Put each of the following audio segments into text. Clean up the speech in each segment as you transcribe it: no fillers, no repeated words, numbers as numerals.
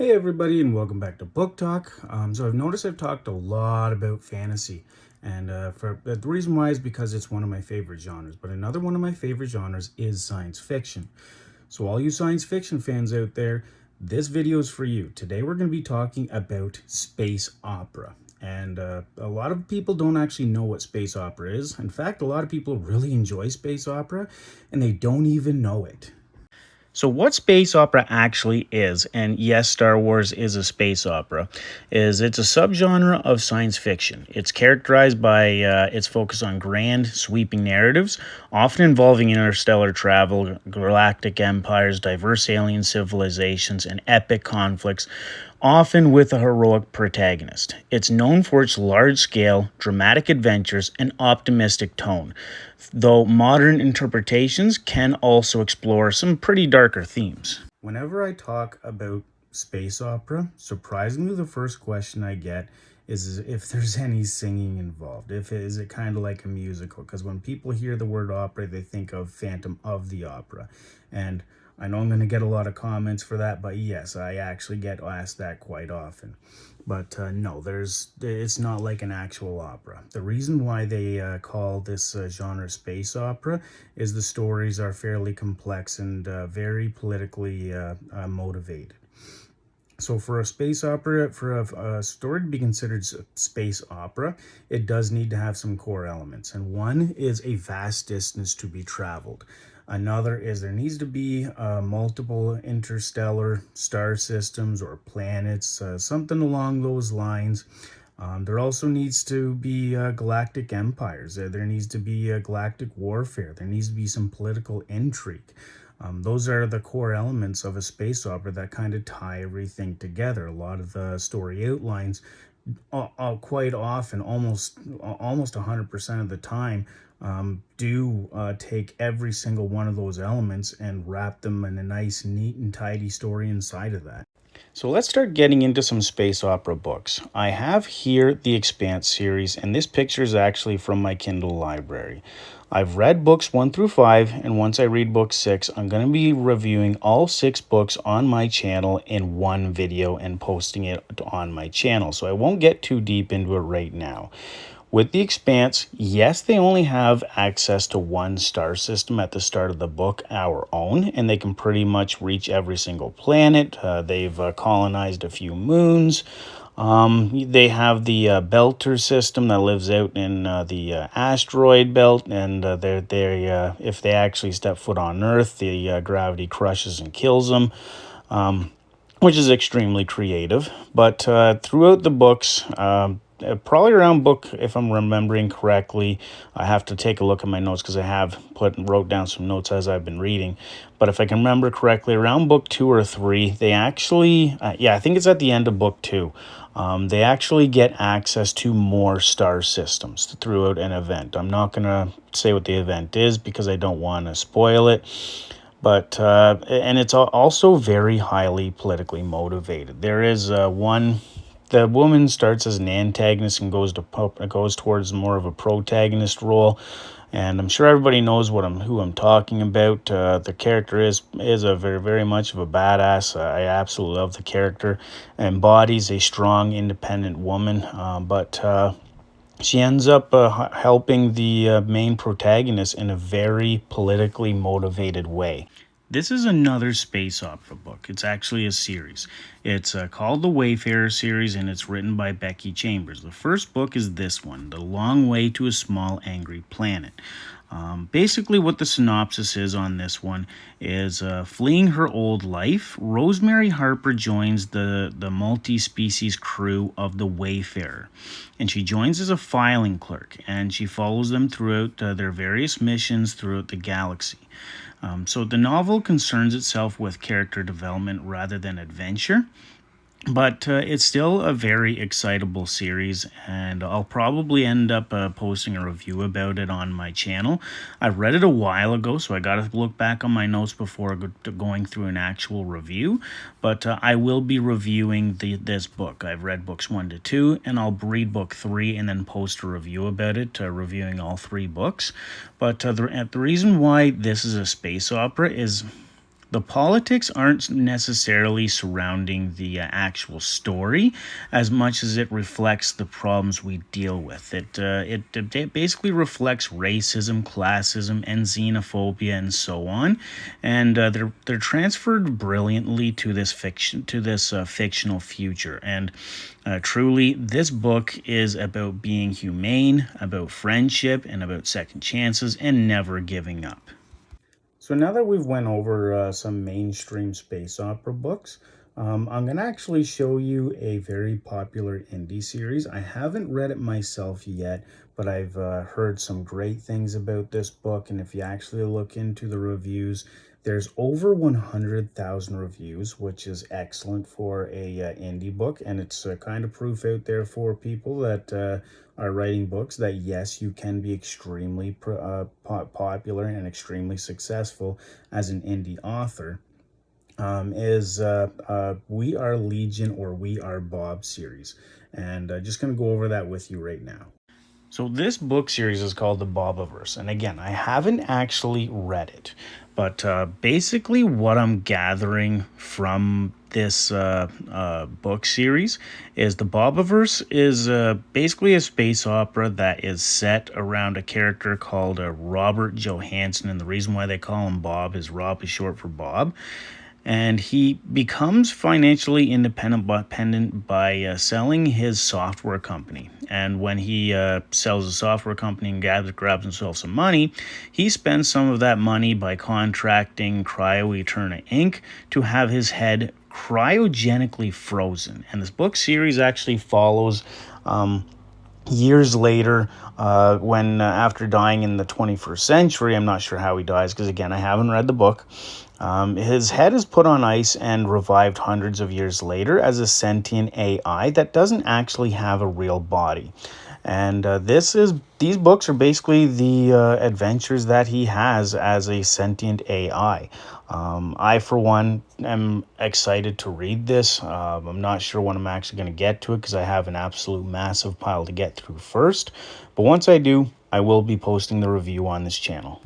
Hey everybody, and welcome back to Book Talk. So I've noticed I've talked a lot about fantasy, and the reason why is because it's one of my favorite genres. But another one of my favorite genres is science fiction. So all you science fiction fans out there, this video is for you. Today we're going to be talking about space opera. And a lot of people don't actually know what space opera is. In fact, a lot of people really enjoy space opera, and they don't even know it. So what space opera actually is, and yes, Star Wars is a space opera, is it's a subgenre of science fiction. It's characterized by its focus on grand, sweeping narratives, often involving interstellar travel, galactic empires, diverse alien civilizations, and epic conflicts, often with a heroic protagonist. It's known for its large-scale, dramatic adventures and optimistic tone, though modern interpretations can also explore some pretty darker themes. Whenever I talk about space opera, surprisingly the first question I get is if there's any singing involved. Is it kind of like a musical? Because when people hear the word opera, they think of Phantom of the Opera. And I know I'm going to get a lot of comments for that, but yes, I actually get asked that quite often. But no, it's not like an actual opera. The reason why they call this genre space opera is the stories are fairly complex and very politically motivated. So for a space opera, for a story to be considered space opera, it does need to have some core elements. And one is a vast distance to be traveled. Another is there needs to be multiple interstellar star systems or planets, something along those lines. There also needs to be galactic empires. There needs to be galactic warfare. There needs to be some political intrigue. Those are the core elements of a space opera that kind of tie everything together. A lot of the story outlines, quite often, almost 100% of the time, do take every single one of those elements and wrap them in a nice, neat, and tidy story inside of that. So let's start getting into some space opera books. I have here the Expanse series, and this picture is actually from my Kindle library. I've read books 1 through 5, and once I read book 6, I'm going to be reviewing all 6 books on my channel in one video and posting it on my channel. So I won't get too deep into it right now. With the Expanse, yes, they only have access to one star system at the start of the book, our own, and they can pretty much reach every single planet. They've colonized a few moons. They have the Belter system that lives out in the asteroid belt, and if they actually step foot on Earth, the gravity crushes and kills them. Which is extremely creative. But throughout the books, probably around book, if I'm remembering correctly, I have to take a look at my notes because I wrote down some notes as I've been reading. But if I can remember correctly, around book 2 or 3, they actually, I think it's at the end of book 2, they actually get access to more star systems throughout an event. I'm not going to say what the event is because I don't want to spoil it. But and it's also very highly politically motivated. There is the woman starts as an antagonist and goes towards more of a protagonist role, and I'm sure everybody knows who I'm talking about. The character is a very much of a badass. I absolutely love the character. Embodies a strong, independent woman, but she ends up helping the main protagonist in a very politically motivated way. This is another space opera book. It's actually a series. It's called the Wayfarer series, and it's written by Becky Chambers. The first book is this one, The Long Way to a Small Angry Planet. Basically, what the synopsis is on this one is fleeing her old life, Rosemary Harper joins the multi-species crew of the Wayfarer. And she joins as a filing clerk, and she follows them throughout their various missions throughout the galaxy. So the novel concerns itself with character development rather than adventure. But it's still a very excitable series, and I'll probably end up posting a review about it on my channel. I read it a while ago, so I got to look back on my notes before going through an actual review. But I will be reviewing this book. I've read books 1 to 2, and I'll read book 3 and then post a review about it, reviewing all 3 books. But the reason why this is a space opera is the politics aren't necessarily surrounding the actual story as much as it reflects the problems we deal with. It basically reflects racism, classism, and xenophobia, and so on, and they're transferred brilliantly to this fictional future. And truly, this book is about being humane, about friendship, and about second chances, and never giving up. So now that we've went over some mainstream space opera books, I'm going to actually show you a very popular indie series. I haven't read it myself yet, but I've heard some great things about this book. And if you actually look into the reviews, there's over 100,000 reviews, which is excellent for a indie book. And it's kind of proof out there for people that are writing books that yes, you can be extremely popular and extremely successful as an indie author. Is We Are Legion or We Are Bob series. And just going to go over that with you right now. So this book series is called the Bobiverse, and again, I haven't actually read it, but basically what I'm gathering from this book series is the Bobiverse is basically a space opera that is set around a character called Robert Johansson, and the reason why they call him Bob is Rob is short for Bob. And he becomes financially independent by selling his software company. And when he sells the software company and grabs himself some money, he spends some of that money by contracting Cryo Eterna Inc. to have his head cryogenically frozen. And this book series actually follows years later, when after dying in the 21st century, I'm not sure how he dies because, again, I haven't read the book. His head is put on ice and revived hundreds of years later as a sentient AI that doesn't actually have a real body. And these books are basically the adventures that he has as a sentient AI. I, for one, am excited to read this. I'm not sure when I'm actually going to get to it because I have an absolute massive pile to get through first. But once I do, I will be posting the review on this channel.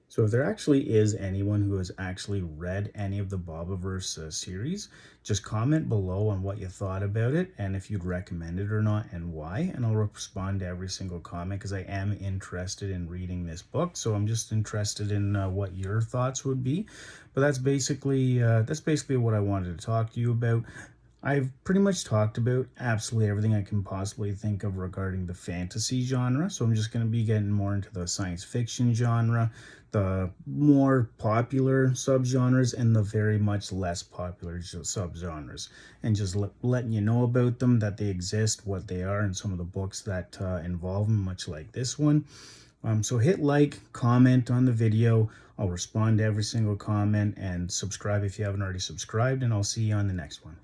So if there actually is anyone who has actually read any of the Bobiverse series, just comment below on what you thought about it and if you'd recommend it or not and why. And I'll respond to every single comment because I am interested in reading this book. So I'm just interested in what your thoughts would be. But that's basically what I wanted to talk to you about. I've pretty much talked about absolutely everything I can possibly think of regarding the fantasy genre. So I'm just going to be getting more into the science fiction genre, the more popular subgenres, and the very much less popular subgenres. And just letting you know about them, that they exist, what they are, and some of the books that involve them, much like this one. So hit like, comment on the video. I'll respond to every single comment, and subscribe if you haven't already subscribed, and I'll see you on the next one.